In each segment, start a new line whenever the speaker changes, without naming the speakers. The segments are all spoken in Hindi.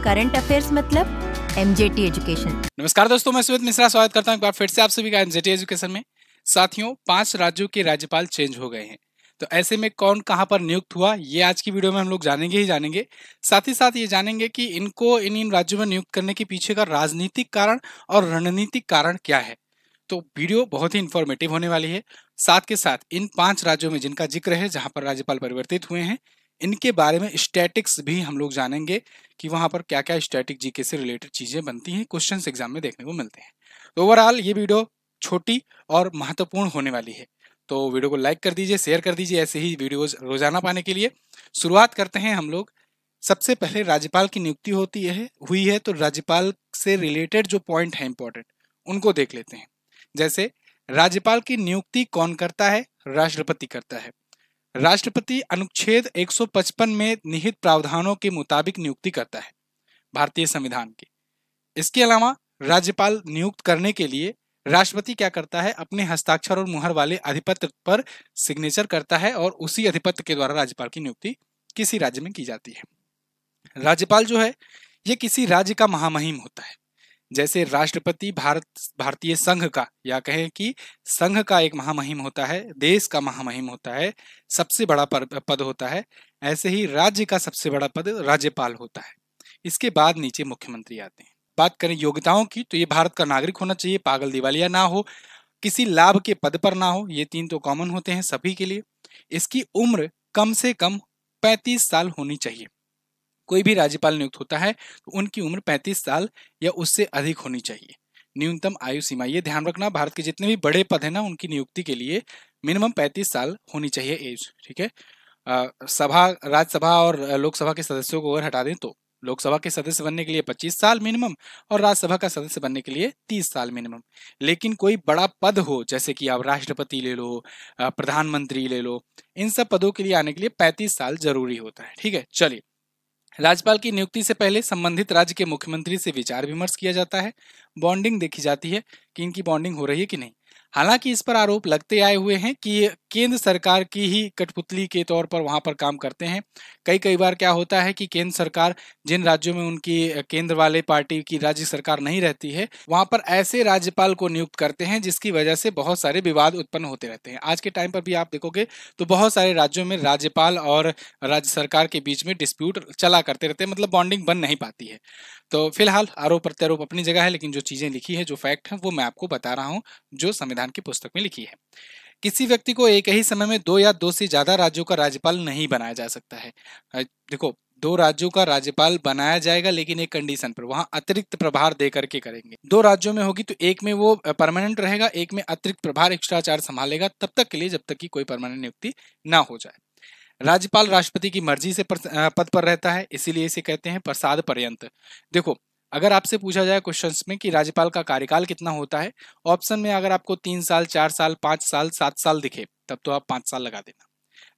करंट अफेयर्स मतलब एमजेटी एजुकेशन।
नमस्कार दोस्तों, मैं सुमित मिश्रा स्वागत करता हूं एक बार फिर से आप सभी का एमजेटी एजुकेशन में। साथियों, 5 राज्यों के राज्यपाल चेंज हो गए हैं, तो ऐसे में कौन कहां पर नियुक्त हुआ ये आज की वीडियो में हम लोग जानेंगे ही जानेंगे। साथ ही साथ ये जानेंगे कि इनको इन राज्यों में नियुक्त करने के पीछे का राजनीतिक कारण और रणनीतिक कारण क्या है। तो वीडियो बहुत ही इंफॉर्मेटिव होने वाली है। साथ के साथ इन 5 राज्यों में जिनका जिक्र है, जहां पर राज्यपाल परिवर्तित हुए हैं, इनके बारे में स्टैटिक्स भी हम लोग जानेंगे कि वहां पर क्या क्या स्टैटिक जीके से रिलेटेड चीजें बनती हैं, क्वेश्चंस एग्जाम में देखने को मिलते हैं। तो ओवरऑल ये वीडियो छोटी और महत्वपूर्ण होने वाली है, तो वीडियो को लाइक कर दीजिए, शेयर कर दीजिए ऐसे ही वीडियोज रोजाना पाने के लिए। शुरुआत करते हैं हम लोग। सबसे पहले राज्यपाल की नियुक्ति हुई है, तो राज्यपाल से रिलेटेड जो पॉइंट है इंपॉर्टेंट, उनको देख लेते हैं। जैसे राज्यपाल की नियुक्ति कौन करता है? राष्ट्रपति करता है। राष्ट्रपति अनुच्छेद 155 में निहित प्रावधानों के मुताबिक नियुक्ति करता है भारतीय संविधान के। इसके अलावा राज्यपाल नियुक्त करने के लिए राष्ट्रपति क्या करता है? अपने हस्ताक्षर और मुहर वाले अधिपत्र पर सिग्नेचर करता है और उसी अधिपत्र के द्वारा राज्यपाल की नियुक्ति किसी राज्य में की जाती है। राज्यपाल जो है ये किसी राज्य का महामहिम होता है। जैसे राष्ट्रपति भारतीय संघ का, या कहें कि संघ का एक महामहिम होता है, देश का महामहिम होता है, सबसे बड़ा पद होता है, ऐसे ही राज्य का सबसे बड़ा पद राज्यपाल होता है। इसके बाद नीचे मुख्यमंत्री आते हैं। बात करें योग्यताओं की, तो ये भारत का नागरिक होना चाहिए, पागल दिवालिया ना हो, किसी लाभ के पद पर ना हो, ये 3 तो कॉमन होते हैं सभी के लिए। इसकी उम्र कम से कम 35 साल होनी चाहिए। कोई भी राज्यपाल नियुक्त होता है तो उनकी उम्र 35 साल या उससे अधिक होनी चाहिए, न्यूनतम आयु सीमा। ये ध्यान रखना, भारत के जितने भी बड़े पद है ना, उनकी नियुक्ति के लिए मिनिमम 35 साल होनी चाहिए एज। ठीक है। राज्यसभा और लोकसभा के सदस्यों को अगर हटा दें तो लोकसभा के सदस्य बनने के लिए 25 साल मिनिमम और राज्यसभा का सदस्य बनने के लिए 30 साल मिनिमम। लेकिन कोई बड़ा पद हो, जैसे कि आप राष्ट्रपति ले लो, प्रधानमंत्री ले लो, इन सब पदों के लिए आने के लिए 35 साल जरूरी होता है। ठीक है, चलिए। राज्यपाल की नियुक्ति से पहले संबंधित राज्य के मुख्यमंत्री से विचार विमर्श किया जाता है। बॉन्डिंग देखी जाती है कि इनकी बॉन्डिंग हो रही है कि नहीं। हालांकि इस पर आरोप लगते आए हुए हैं कि केंद्र सरकार की ही कठपुतली के तौर पर वहां पर काम करते हैं। कई बार क्या होता है कि केंद्र सरकार, जिन राज्यों में उनकी केंद्र वाले पार्टी की राज्य सरकार नहीं रहती है, वहां पर ऐसे राज्यपाल को नियुक्त करते हैं जिसकी वजह से बहुत सारे विवाद उत्पन्न होते रहते हैं। आज के टाइम पर भी आप देखोगे तो बहुत सारे राज्यों में राज्यपाल और राज्य सरकार के बीच में डिस्प्यूट चला करते रहते हैं, मतलब बॉन्डिंग बन नहीं पाती है। तो फिलहाल आरोप प्रत्यारोप अपनी जगह है, लेकिन जो चीजें लिखी है, जो फैक्ट है, वो मैं आपको बता रहा हूं, जो संविधान की पुस्तक में लिखी है। किसी व्यक्ति को एक ही समय में 2 या 2 से ज्यादा राज्यों का राज्यपाल नहीं बनाया जा सकता है। देखो, 2 राज्यों का राज्यपाल बनाया जाएगा, लेकिन एक कंडीशन पर, वहां अतिरिक्त प्रभार दे करके करेंगे। 2 राज्यों में होगी तो एक में वो परमानेंट रहेगा, एक में अतिरिक्त प्रभार एक्स्ट्रा चार्ज संभालेगा, तब तक के लिए जब तक कि कोई परमानेंट नियुक्ति ना हो जाए। राज्यपाल राष्ट्रपति की मर्जी से पद पर रहता है, इसीलिए इसे कहते हैं प्रसाद पर्यंत। देखो, अगर आपसे पूछा जाए क्वेश्चंस में कि राज्यपाल का कार्यकाल कितना होता है, ऑप्शन में अगर आपको 3 साल, 4 साल, 5 साल, 7 साल दिखे, तब तो आप 5 साल लगा देना।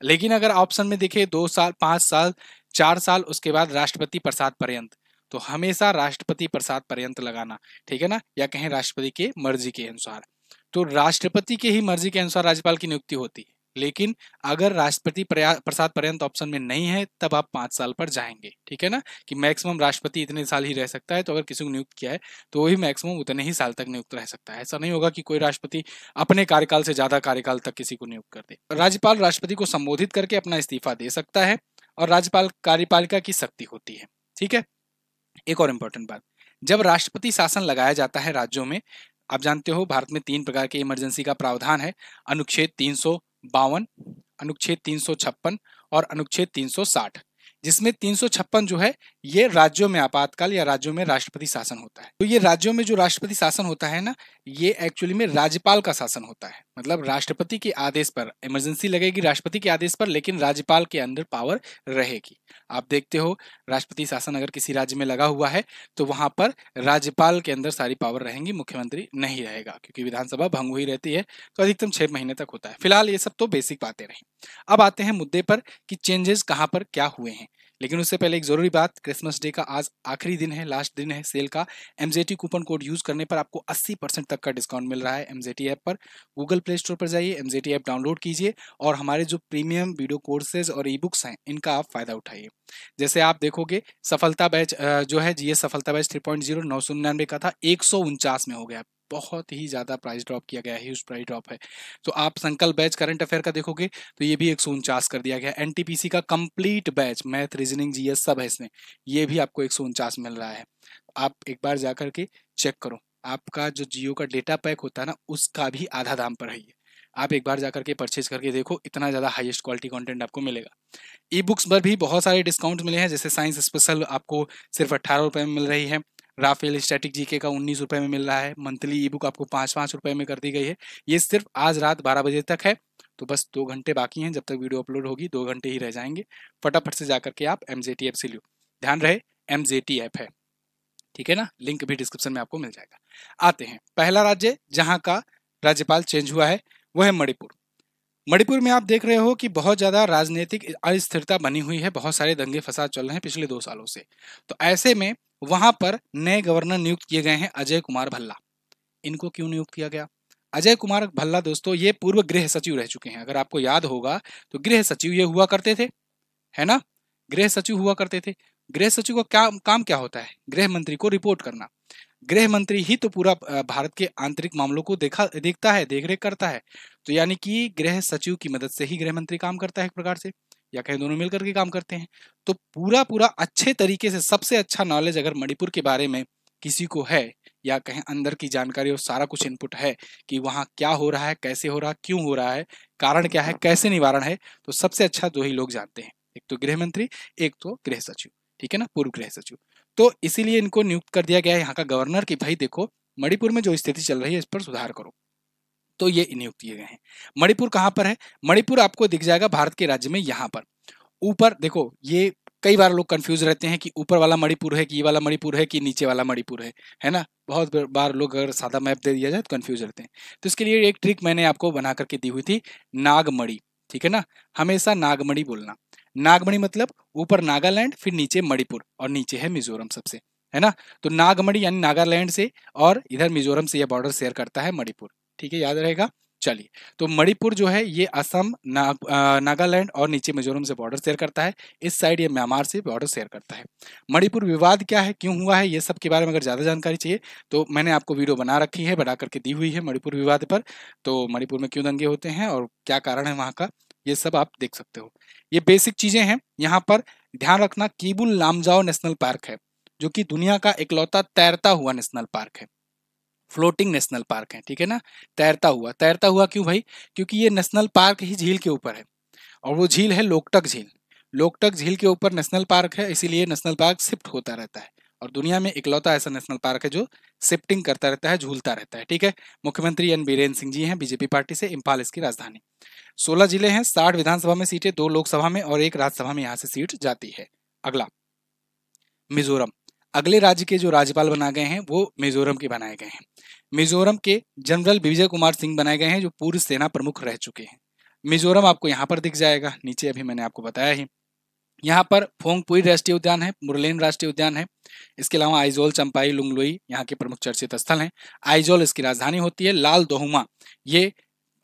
लेकिन अगर ऑप्शन में दिखे 2 साल, 5 साल, 4 साल, उसके बाद राष्ट्रपति प्रसाद पर्यंत, तो हमेशा राष्ट्रपति प्रसाद पर्यंत लगाना। ठीक है ना, या कहें राष्ट्रपति के मर्जी के अनुसार। तो राष्ट्रपति के ही मर्जी के अनुसार राज्यपाल की नियुक्ति होती है, लेकिन अगर राष्ट्रपति प्रसाद पर्यंत ऑप्शन में नहीं है, तब आप 5 साल पर जाएंगे। ठीक है ना, कि मैक्सिमम राष्ट्रपति इतने साल ही रह सकता है, तो अगर किसी को नियुक्त किया है तो वही मैक्सिमम उतने ही साल तक नियुक्त रह सकता है। ऐसा नहीं होगा कि कोई राष्ट्रपति अपने कार्यकाल से ज्यादा कार्यकाल तक किसी को नियुक्त कर दे। राज्यपाल राष्ट्रपति को संबोधित करके अपना इस्तीफा दे सकता है, और राज्यपाल कार्यपालिका की शक्ति होती है। ठीक है। एक और इंपॉर्टेंट बात, जब राष्ट्रपति शासन लगाया जाता है राज्यों में, आप जानते हो भारत में 3 प्रकार के इमरजेंसी का प्रावधान है, अनुच्छेद 352, अनुच्छेद 356 और अनुच्छेद 360, जिसमें 356 जो है ये राज्यों में आपातकाल या राज्यों में राष्ट्रपति शासन होता है। तो ये राज्यों में जो राष्ट्रपति शासन होता है ना, ये एक्चुअली में राज्यपाल का शासन होता है। मतलब राष्ट्रपति के आदेश पर इमरजेंसी लगेगी, राष्ट्रपति के आदेश पर, लेकिन राज्यपाल के अंदर पावर रहेगी। आप देखते हो राष्ट्रपति शासन अगर किसी राज्य में लगा हुआ है तो वहां पर राज्यपाल के अंदर सारी पावर रहेंगी, मुख्यमंत्री नहीं रहेगा, क्योंकि विधानसभा भंग हुई रहती है। तो अधिकतम 6 महीने तक होता है। फिलहाल ये सब तो बेसिक बातें रही। अब आते हैं मुद्दे पर कि चेंजेस कहां पर क्या हुए हैं। लेकिन उससे पहले एक जरूरी बात, क्रिसमस डे का आज आखिरी दिन है, लास्ट दिन है सेल का। एमजेटी कूपन कोड यूज करने पर आपको 80% तक का डिस्काउंट मिल रहा है एमजेटी ऐप पर। गूगल प्ले स्टोर पर जाइए, एमजेटी ऐप डाउनलोड कीजिए और हमारे जो प्रीमियम वीडियो कोर्सेज और ई बुक्स हैं इनका आप फायदा उठाइए। जैसे आप देखोगे सफलता बैच जो है जीएस सफलता बैच 3.0 999 का था, 149 में हो गया। बहुत ही ज़्यादा प्राइस ड्रॉप किया गया है, ह्यूज प्राइस ड्रॉप है। तो आप संकल्प बैच करंट अफेयर का देखोगे तो ये भी 149 कर दिया गया। एनटीपीसी का complete batch math reasoning GS सब है इसमें, ये भी आपको 149 मिल रहा है। आप एक बार जाकर के चेक करो, आपका जो जियो का डेटा पैक होता है ना उसका भी आधा दाम पर है ये। आप एक बार जाकर के परचेज करके देखो, इतना ज़्यादा हाईएस्ट क्वालिटी कंटेंट आपको मिलेगा। ई बुक्स पर भी बहुत सारे डिस्काउंट मिले हैं, जैसे साइंस स्पेशल आपको सिर्फ 18 रुपये में मिल रही है, राफेल स्टैटिक जीके का 19 रुपये में मिल रहा है, मंथली ई बुक आपको 5-5 रुपये में कर दी गई है। ये सिर्फ आज रात 12 बजे तक है, तो बस 2 घंटे बाकी हैं, जब तक वीडियो अपलोड होगी 2 घंटे ही रह जाएंगे। फटाफट से जाकर के आप एमजेटी ऐप से लो, ध्यान रहे एमजेटी ऐप है, ठीक है ना, लिंक भी डिस्क्रिप्शन में आपको मिल जाएगा। आते हैं पहला राज्य जहां का राज्यपाल चेंज हुआ है वो है मणिपुर। मणिपुर में आप देख रहे हो कि बहुत ज्यादा राजनीतिक अस्थिरता बनी हुई है, बहुत सारे दंगे फसाद चल रहे हैं पिछले 2 सालों से। तो ऐसे में वहां पर नए गवर्नर नियुक्त किए गए हैं अजय कुमार भल्ला। इनको क्यों नियुक्त किया गया? अजय कुमार भल्ला दोस्तों ये पूर्व गृह सचिव रह चुके हैं, अगर आपको याद होगा तो गृह सचिव ये हुआ करते थे, है ना, गृह सचिव हुआ करते थे। गृह सचिव का क्या काम क्या होता है? गृह मंत्री को रिपोर्ट करना। गृह मंत्री ही तो पूरा भारत के आंतरिक मामलों को देखता है, देखरेख करता है। तो यानी कि गृह सचिव की मदद से ही गृह मंत्री काम करता है एक प्रकार से, या कहीं दोनों मिलकर के काम करते हैं। तो पूरा पूरा अच्छे तरीके से सबसे अच्छा नॉलेज अगर मणिपुर के बारे में किसी को है, या कहीं अंदर की जानकारी और सारा कुछ इनपुट है कि वहाँ क्या हो रहा है, कैसे हो रहा है, क्यों हो रहा है, कारण क्या है, कैसे निवारण है, तो सबसे अच्छा 2 ही लोग जानते हैं, एक तो गृह मंत्री, एक तो गृह सचिव, ठीक है ना, पूर्व गृह सचिव। तो इसीलिए इनको नियुक्त कर दिया गया है यहाँ का गवर्नर कि भाई देखो मणिपुर में जो स्थिति चल रही है इस पर सुधार करो। तो ये नियुक्त किए गए हैं। मणिपुर कहाँ पर है? मणिपुर आपको दिख जाएगा भारत के राज्य में यहाँ पर ऊपर। देखो ये कई बार लोग कंफ्यूज रहते हैं कि ऊपर वाला मणिपुर है कि ये वाला मणिपुर है कि नीचे वाला मणिपुर है ना। बहुत बार लोग अगर सादा मैप दे दिया जाए तो कंफ्यूज रहते हैं। तो इसके लिए एक ट्रिक मैंने आपको बना करके दी हुई थी, नागमणि, ठीक है ना, हमेशा नागमणि बोलना। नागमणि मतलब ऊपर नागालैंड, फिर नीचे मणिपुर और नीचे है मिजोरम सबसे, है ना। तो नागमणि यानी नागालैंड से और इधर मिजोरम से यह बॉर्डर शेयर करता है मणिपुर, ठीक है, याद रहेगा। चलिए, तो मणिपुर जो है ये असम, नागालैंड और नीचे मिजोरम से बॉर्डर शेयर करता है, इस साइड ये म्यांमार से बॉर्डर शेयर करता है। मणिपुर विवाद क्या है, क्यों हुआ है, ये सब के बारे में अगर ज़्यादा जानकारी चाहिए तो मैंने आपको वीडियो बना रखी है, बना करके दी हुई है मणिपुर विवाद पर। तो मणिपुर में क्यों दंगे होते हैं और क्या कारण है वहाँ का, ये सब आप देख सकते हो। ये बेसिक चीज़ें हैं। यहाँ पर ध्यान रखना कीबुल लामजाओ नेशनल पार्क है, जो कि दुनिया का इकलौता तैरता हुआ नेशनल पार्क है, फ्लोटिंग नेशनल पार्क है, ठीक है ना। तैरता हुआ क्यों भाई? क्योंकि ये नेशनल पार्क ही झील के ऊपर है, और वो झील है लोकटक झील। लोकटक झील के ऊपर नेशनल पार्क है, इसीलिए नेशनल पार्क शिफ्ट होता रहता है, और दुनिया में इकलौता ऐसा नेशनल पार्क है जो शिफ्टिंग करता रहता है, झूलता रहता है, ठीक है। मुख्यमंत्री एन बीरेन्द्र सिंह जी हैं बीजेपी पार्टी से, इम्फाल इसकी राजधानी। 16 जिले हैं, 60 विधानसभा में सीटें, 2 लोकसभा में और 1 राज्यसभा में यहाँ से सीट जाती है। अगला मिजोरम। अगले राज्य के जो राज्यपाल बनाए गए हैं वो मिजोरम के बनाए गए हैं। मिजोरम के जनरल विजय कुमार सिंह बनाए गए हैं, जो पूर्व सेना प्रमुख रह चुके हैं। मिजोरम आपको यहाँ पर दिख जाएगा, नीचे अभी मैंने आपको बताया ही। यहाँ पर फोंगपुई राष्ट्रीय उद्यान है, मुरलेन राष्ट्रीय उद्यान है, इसके अलावा आइजोल, चंपाई, लुंगलोई यहाँ के प्रमुख चर्चित स्थल हैं। आइजोल इसकी राजधानी होती है। लाल दोहुमा ये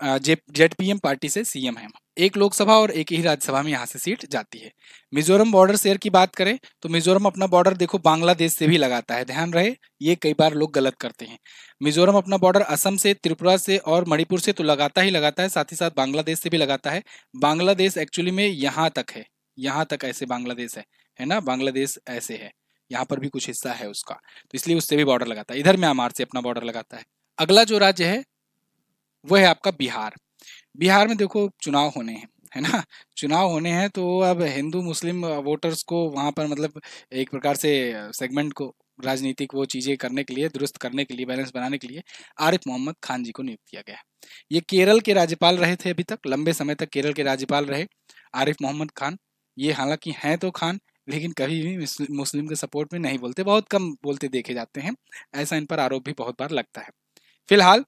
जेडपीएम पार्टी से सीएम है। 1 लोकसभा और 1 ही राज्यसभा में यहाँ से सीट जाती है। मिजोरम बॉर्डर शेयर की बात करें तो मिजोरम अपना बॉर्डर देखो बांग्लादेश से भी लगाता है, ध्यान रहे, ये कई बार लोग गलत करते हैं। मिजोरम अपना बॉर्डर असम से, त्रिपुरा से और मणिपुर से तो लगाता ही लगाता है, साथ ही साथ बांग्लादेश से भी लगाता है। बांग्लादेश एक्चुअली में यहाँ तक है, यहाँ तक ऐसे बांग्लादेश है ना, बांग्लादेश ऐसे है, यहाँ पर भी कुछ हिस्सा है उसका, तो इसलिए उससे भी बॉर्डर लगाता है। इधर म्यांमार से अपना बॉर्डर लगाता है। अगला जो राज्य है वो है आपका बिहार। बिहार में देखो चुनाव होने हैं, है ना, चुनाव होने हैं, तो अब हिंदू मुस्लिम वोटर्स को वहाँ पर मतलब एक प्रकार से सेगमेंट को राजनीतिक वो चीज़ें करने के लिए, दुरुस्त करने के लिए, बैलेंस बनाने के लिए आरिफ मोहम्मद खान जी को नियुक्त किया गया। ये केरल के राज्यपाल रहे थे, अभी तक लंबे समय तक केरल के राज्यपाल रहे आरिफ मोहम्मद खान। ये हालांकि हैं तो खान, लेकिन कभी भी मुस्लिम के सपोर्ट में नहीं बोलते, बहुत कम बोलते देखे जाते हैं, ऐसा इन पर आरोप भी बहुत बार लगता है। फिलहाल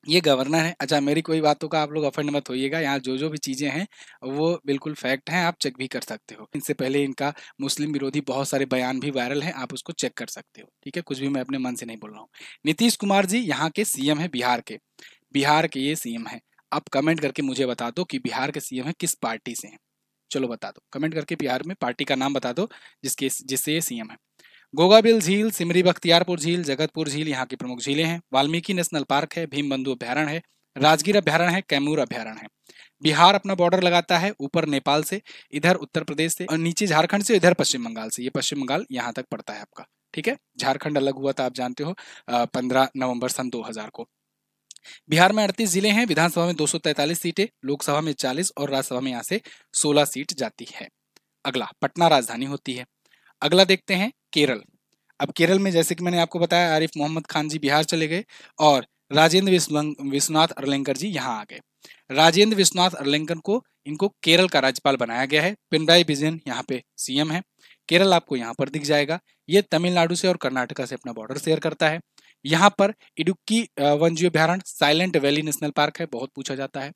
ये गवर्नर है। अच्छा, मेरी कोई बातों का आप लोग ऑफेंड मत होइएगा, यहाँ जो भी चीज़ें हैं वो बिल्कुल फैक्ट हैं, आप चेक भी कर सकते हो। इनसे पहले इनका मुस्लिम विरोधी बहुत सारे बयान भी वायरल हैं, आप उसको चेक कर सकते हो, ठीक है, कुछ भी मैं अपने मन से नहीं बोल रहा हूँ। नीतीश कुमार जी यहाँ के सीएम है बिहार के। बिहार के ये सीएम हैं। आप कमेंट करके मुझे बता दो कि बिहार के सीएम है किस पार्टी से हैं। चलो बता दो, कमेंट करके बिहार में पार्टी का नाम बता दो जिससे ये सीएम है। गोगाबिल झील, सिमरी बख्तियारपुर झील, जगतपुर झील यहाँ की प्रमुख झीलें हैं। वाल्मीकि नेशनल पार्क है, भीमबंधु अभ्यारण्य है, राजगीर अभ्यारण्य है, कैमूर अभ्यारण्य है। बिहार अपना बॉर्डर लगाता है ऊपर नेपाल से, इधर उत्तर प्रदेश से, और नीचे झारखंड से, इधर पश्चिम बंगाल से। ये पश्चिम बंगाल यहाँ तक पड़ता है आपका, ठीक है। झारखंड अलग हुआ था, आप जानते हो 15 नवंबर सन 2000 को। बिहार में 38 जिले हैं, विधानसभा में 243 सीटें, लोकसभा में 40 और राज्यसभा में यहाँ से 16 सीट जाती है। अगला, पटना राजधानी होती है। अगला देखते हैं केरल। अब केरल में जैसे कि मैंने आपको बताया, आरिफ मोहम्मद खान जी बिहार चले गए और राजेंद्र विश्वनाथ अरलेंकर जी यहाँ आ गए। राजेंद्र विश्वनाथ अरलेंकर को इनको केरल का राज्यपाल बनाया गया है। पिनराई विजयन यहाँ पे सीएम है। केरल आपको यहाँ पर दिख जाएगा। ये तमिलनाडु से और कर्नाटका से अपना बॉर्डर शेयर करता है। यहाँ पर इडुक्की वन्यजीव अभ्यारण्य, साइलेंट वैली नेशनल पार्क है, बहुत पूछा जाता है।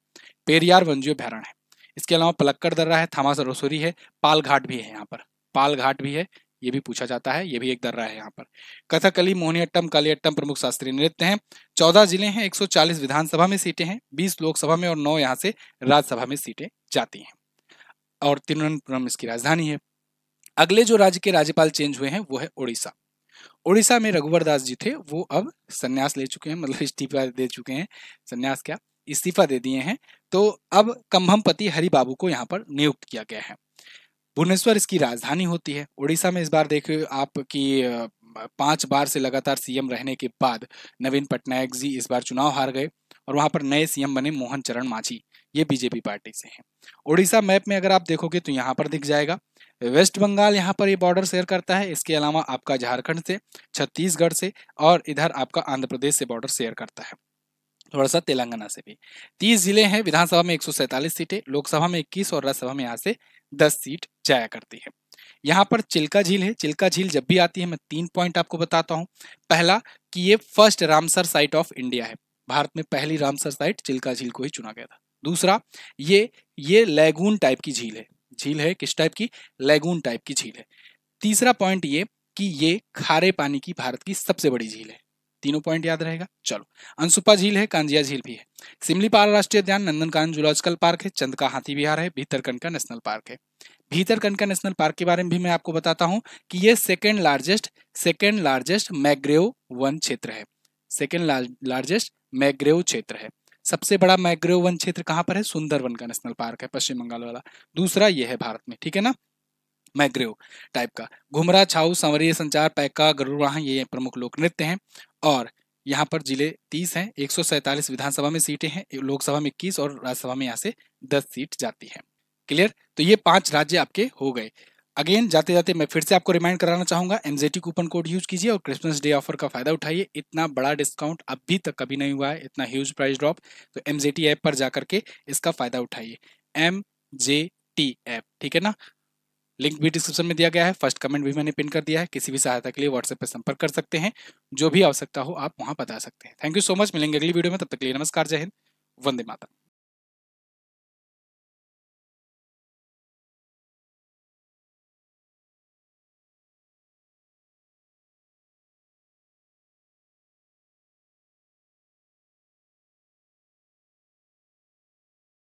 पेरियार वन्यजीव अभ्यारण्य है। इसके अलावा पलक्कड़ दर्रा है, थामा सरोसरी है, पाल घाट भी है। यहाँ पर पाल घाट भी है, ये भी पूछा जाता है, ये भी एक दर्रा है यहाँ पर। कथकली, मोहिनीअट्टम, कालियट्टम प्रमुख शास्त्रीय नृत्य हैं। 14 जिले हैं, 140 विधानसभा में सीटें हैं, 20 लोकसभा में और 9 यहाँ से राज्यसभा में सीटें जाती हैं। और तिरुवनंतपुरम इसकी राजधानी है। अगले जो राज्य के राज्यपाल चेंज हुए हैं वो है उड़ीसा। उड़ीसा में रघुवर दास जी थे, वो अब संन्यास ले चुके हैं, मतलब इस्तीफा दे चुके हैं। संन्यास क्या, इस्तीफा दे दिए हैं। तो अब कम्भमपति हरि बाबू को यहाँ पर नियुक्त किया गया है। भुवनेश्वर इसकी राजधानी होती है। उड़ीसा में इस बार देखिए आप कि 5 बार से लगातार सीएम रहने के बाद नवीन पटनायक जी इस बार चुनाव हार गए और वहां पर नए सीएम बने मोहन चरण मांझी, ये बीजेपी पार्टी से हैं। उड़ीसा मैप में अगर आप देखोगे तो यहाँ पर दिख जाएगा। वेस्ट बंगाल यहाँ पर ये बॉर्डर शेयर करता है। इसके अलावा आपका झारखंड से, छत्तीसगढ़ से और इधर आपका आंध्र प्रदेश से बॉर्डर शेयर करता है, थोड़ा सा तेलंगाना से भी। 30 जिले हैं, विधानसभा में 147 सीटें, लोकसभा में 21 और राज्यसभा में यहाँ से 10 सीट जाया करती है। यहाँ पर चिल्का झील है। चिल्का झील जब भी आती है मैं 3 पॉइंट आपको बताता हूँ। पहला कि ये first Ramsar site of India है। भारत में पहली रामसर साइट चिल्का झील को ही चुना गया था। दूसरा, ये लैगून टाइप की झील है। झील है किस टाइप की, लैगून टाइप की झील है। तीसरा पॉइंट ये कि ये खारे पानी की भारत की सबसे बड़ी झील है। तीनों पॉइंट याद रहेगा। चलो, अंसुपा झील है, कांजिया झील भी है, सिमलीपाल राष्ट्रीय उद्यान, नंदनकानन जूलॉजिकल पार्क है, चंदका हाथी विहार है, भीतरकनिका नेशनल पार्क है। भीतरकनिका नेशनल पार्क के बारे में भी मैं आपको बताता हूं कि ये सेकेंड लार्जेस्ट मैग्रोव वन क्षेत्र है। सेकेंड लार्जेस्ट मैग्रोव क्षेत्र है। सबसे बड़ा मैग्रोव वन क्षेत्र कहां पर है, सुंदरवन का नेशनल पार्क है, पश्चिम बंगाल वाला। दूसरा ये है भारत में, ठीक है ना, मैग्रोव टाइप का। घुमरा, छाऊ, सांवरिया संचार, पैका, गरुड़वाहन ये प्रमुख लोक नृत्य हैं। और यहाँ पर जिले 30 हैं, 147 विधानसभा में सीटें हैं, लोकसभा में 21 और राज्यसभा में यहाँ से 10 सीट जाती है। क्लियर। तो ये 5 राज्य आपके हो गए। अगेन जाते जाते मैं फिर से आपको रिमाइंड कराना चाहूंगा, एमजेटी कूपन कोड यूज कीजिए और क्रिसमस डे ऑफर का फायदा उठाइए। इतना बड़ा डिस्काउंट अभी तक कभी नहीं हुआ है, इतना ह्यूज प्राइस ड्रॉप। तो एमजेटी ऐप पर जाकर के इसका फायदा उठाइए, एमजेटी ऐप, ठीक है ना। लिंक भी डिस्क्रिप्शन में दिया गया है, फर्स्ट कमेंट भी मैंने पिन कर दिया है। किसी भी सहायता के लिए व्हाट्सएप पर संपर्क कर सकते हैं, जो भी आवश्यकता हो आप वहां बता सकते हैं। थैंक यू सो मच, मिलेंगे अगली वीडियो में, तब तक के लिए नमस्कार, जय हिंद, वंदे मातरम।